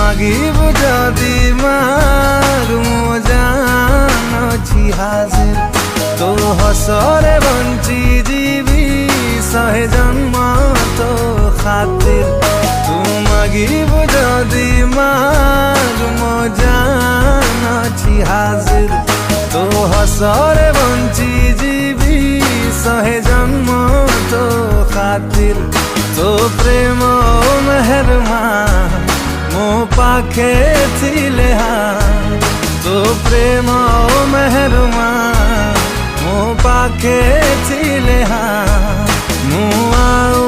मागिब जदि मागु मो जान अछि हाजिर तो हसरे बंची जीवी सहे जन्म तो खातिर तू मागिब जदि मागु मो जान अछि हाजिर तो हसरे बंची जीवी सहे जन्म तो खातिर तो प्रेम मेहरमा मो पाखे थिले तो प्रेम मेहरमा मो पाखे थिले मु आउ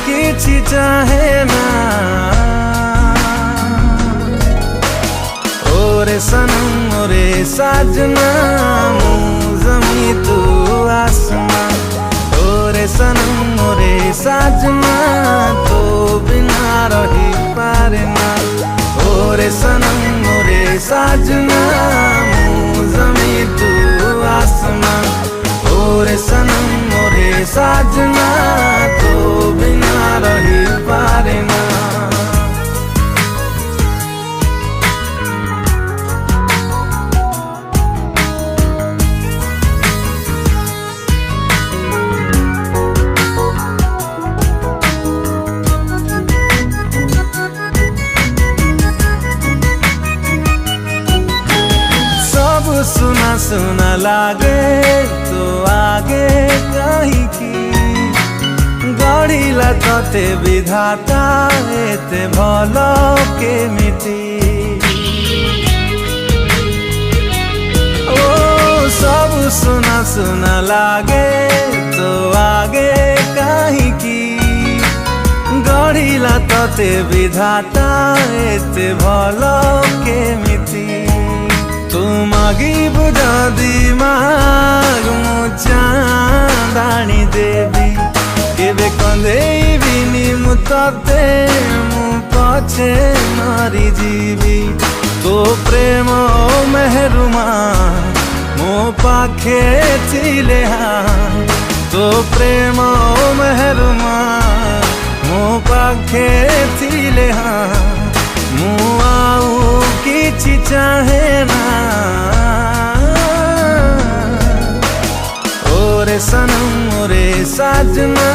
किछि चाहे ना ओरे सनम ओरे साजना मु जमी तू आसमां ओरे सनम ओरे साजना तो बिना रही पारे ना ओरे सनम ओरे साजना मु जमी तू आसमां ओरे सनम ओरे साजना तो बिना रही पारे ना। सुना सुना लागे तो आगे कहीं की गढ़िला तते विधाता एते भलो केमिति ओ सब सुना सुना लागे तो आगे कहीं की गढ़िला तते विधाता एते भलो केमिति तू मागिब जदि मागु मो चांदाणी देवी केबे कंदेइबिनी मु तते मु पछे मरी जीवी तो प्रेम मेहरुमा मो पाखे थिले तो प्रेम मेहरुमा मो पाखे थिले मु आउ किछि चाहे ना ओरे सनम ओरे साजना